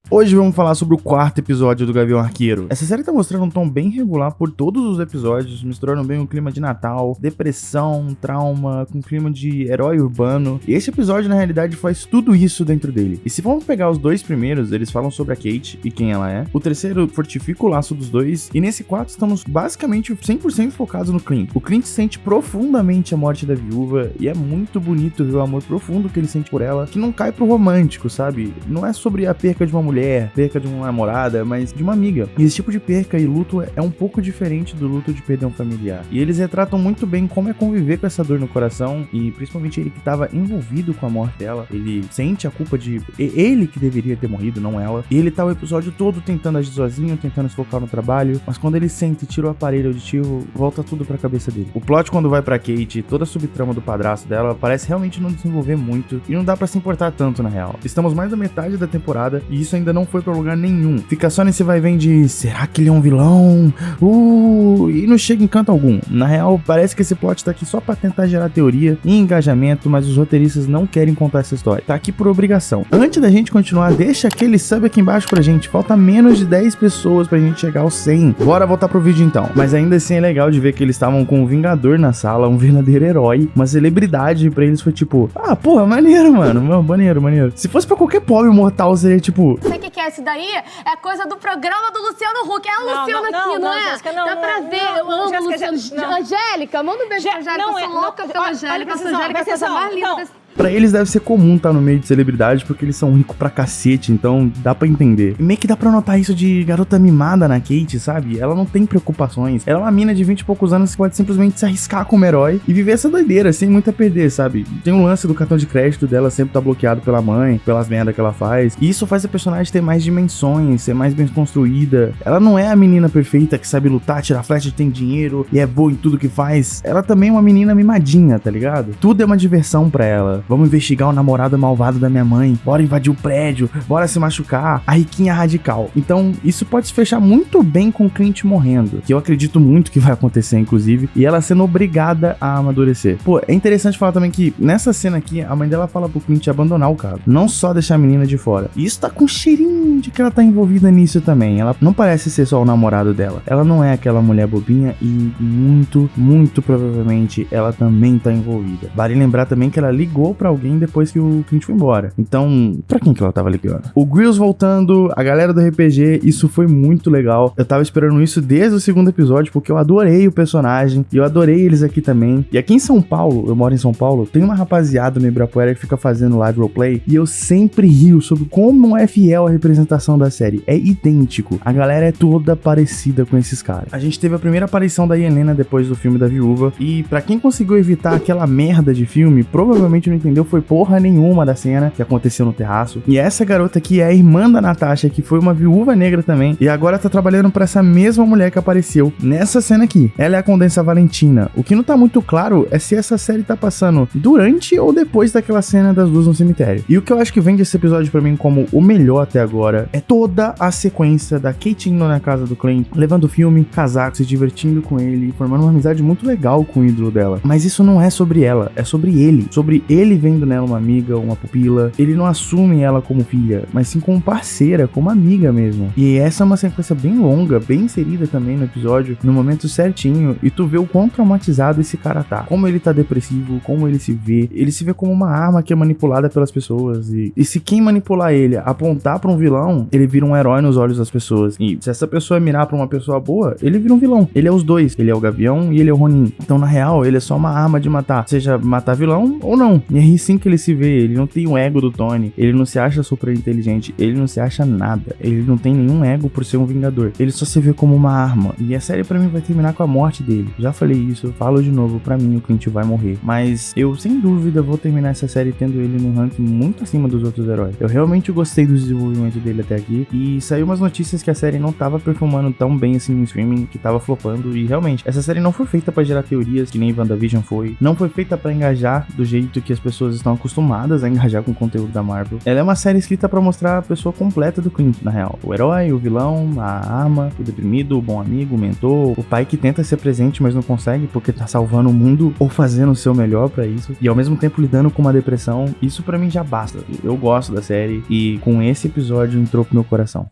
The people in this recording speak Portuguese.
Hoje vamos falar sobre o quarto episódio do Gavião Arqueiro. Essa série tá mostrando um tom bem regular por todos os episódios, misturando bem o clima de Natal, depressão, trauma, com clima de herói urbano. E esse episódio, na realidade, faz tudo isso dentro dele. E se vamos pegar os dois primeiros, eles falam sobre a Kate e quem ela é. O terceiro fortifica o laço dos dois. E nesse quarto estamos basicamente 100% focados no Clint. O Clint sente profundamente a morte da viúva e é muito bonito ver o amor profundo que ele sente por ela, que não cai pro romântico, sabe? Não é sobre a perca de uma mulher, perca de uma namorada, mas de uma amiga. E esse tipo de perca e luto é um pouco diferente do luto de perder um familiar. E eles retratam muito bem como é conviver com essa dor no coração, e principalmente ele que estava envolvido com a morte dela. Ele sente a culpa de ele que deveria ter morrido, não ela. E ele tá o episódio todo tentando agir sozinho, tentando se focar no trabalho, mas quando ele sente e tira o aparelho auditivo, volta tudo pra cabeça dele. O plot quando vai pra Kate, toda a subtrama do padrasto dela, parece realmente não desenvolver muito, e não dá pra se importar tanto na real. Estamos mais da metade da temporada, e isso ainda não foi pra lugar nenhum. Fica só nesse vai e vem de será que ele é um vilão? E não chega em canto algum. Na real, parece que esse plot tá aqui só pra tentar gerar teoria e engajamento, mas os roteiristas não querem contar essa história. Tá aqui por obrigação. Antes da gente continuar, deixa aquele sub aqui embaixo pra gente. Falta menos de 10 pessoas pra gente chegar aos 100. Bora voltar pro vídeo então. Mas ainda assim é legal de ver que eles estavam com um Vingador na sala, um verdadeiro herói, uma celebridade. Pra eles foi tipo, porra, maneiro, mano. Maneiro. Se fosse pra qualquer pobre mortal, seria tipo... Sabe o que é isso daí? É coisa do programa do Luciano Huck. É a Luciana aqui, não é? Jéssica, Dá pra ver. Eu amo Jéssica, Luciano. Angélica, manda um beijo pra Angélica. Eu sou louca pela Angélica. Essa Angélica é a coisa mais linda desse... Pra eles deve ser comum estar no meio de celebridade, porque eles são ricos pra cacete, então dá pra entender. E meio que dá pra notar isso de garota mimada na Kate, sabe? Ela não tem preocupações. Ela é uma mina de 20 e poucos anos que pode simplesmente se arriscar como herói e viver essa doideira, sem muito a perder, sabe? Tem um lance do cartão de crédito dela sempre tá bloqueado pela mãe, pelas merdas que ela faz. E isso faz a personagem ter mais dimensões, ser mais bem construída. Ela não é a menina perfeita que sabe lutar, tirar flecha, tem dinheiro e é boa em tudo que faz. Ela também é uma menina mimadinha, tá ligado? Tudo é uma diversão pra ela. Vamos investigar o namorado malvado da minha mãe. Bora invadir o prédio. Bora se machucar. A riquinha radical. Então, isso pode se fechar muito bem com o Clint morrendo. Que eu acredito muito que vai acontecer, inclusive. E ela sendo obrigada a amadurecer. Pô, é interessante falar também que nessa cena aqui, a mãe dela fala pro Clint abandonar o cara. Não só deixar a menina de fora. E isso tá com um cheirinho de que ela tá envolvida nisso também. Ela não parece ser só o namorado dela. Ela não é aquela mulher bobinha e muito provavelmente ela também tá envolvida. Vale lembrar também que ela ligou pra alguém depois que o Clint foi embora. Então, pra quem que ela tava ligando? O Grills voltando, a galera do RPG, isso foi muito legal. Eu tava esperando isso desde o segundo episódio, porque eu adorei o personagem, e eu adorei eles aqui também. E aqui em São Paulo, eu moro em São Paulo, tem uma rapaziada no Ibirapuera que fica fazendo live roleplay, e eu sempre rio sobre como é fiel a representação da série. É idêntico. A galera é toda parecida com esses caras. A gente teve a primeira aparição da Helena depois do filme da Viúva, e pra quem conseguiu evitar aquela merda de filme, provavelmente não entendeu, foi porra nenhuma da cena que aconteceu no terraço. E essa garota aqui é a irmã da Natasha, que foi uma viúva negra também, e agora tá trabalhando pra essa mesma mulher que apareceu nessa cena aqui. Ela é a Condessa Valentina. O que não tá muito claro é se essa série tá passando durante ou depois daquela cena das duas no cemitério. E o que eu acho que vende esse episódio pra mim como o melhor até agora é toda a sequência da Kate indo na casa do Clint, levando o filme, casaco, se divertindo com ele, formando uma amizade muito legal com o ídolo dela. Mas isso não é sobre ela, é sobre ele vendo nela uma amiga, uma pupila. Ele não assume ela como filha, mas sim como parceira, como amiga mesmo. E essa é uma sequência bem longa, bem inserida também no episódio, no momento certinho, e tu vê o quão traumatizado esse cara tá. Como ele tá depressivo, como ele se vê como uma arma que é manipulada pelas pessoas, e se quem manipular ele apontar pra um vilão, ele vira um herói nos olhos das pessoas. E se essa pessoa mirar pra uma pessoa boa, ele vira um vilão. Ele é os dois, ele é o Gavião e ele é o Ronin. Então na real, ele é só uma arma de matar, seja matar vilão ou não. E aí sim que ele se vê, ele não tem o ego do Tony, ele não se acha super inteligente, ele não se acha nada, ele não tem nenhum ego por ser um vingador, ele só se vê como uma arma. E a série pra mim vai terminar com a morte dele. Já falei isso, falo de novo, pra mim o Clint vai morrer, mas eu sem dúvida vou terminar essa série tendo ele num ranking muito acima dos outros heróis. Eu realmente gostei do desenvolvimento dele até aqui, e saiu umas notícias que a série não tava performando tão bem assim no streaming, que tava flopando, e realmente, essa série não foi feita pra gerar teorias que nem WandaVision foi, não foi feita pra engajar do jeito que as pessoas estão acostumadas a engajar com o conteúdo da Marvel. Ela é uma série escrita pra mostrar a pessoa completa do Clint, na real. O herói, o vilão, a arma, o deprimido, o bom amigo, o mentor, o pai que tenta ser presente, mas não consegue porque tá salvando o mundo ou fazendo o seu melhor pra isso. E ao mesmo tempo lidando com uma depressão. Isso pra mim já basta. Eu gosto da série e com esse episódio entrou pro meu coração.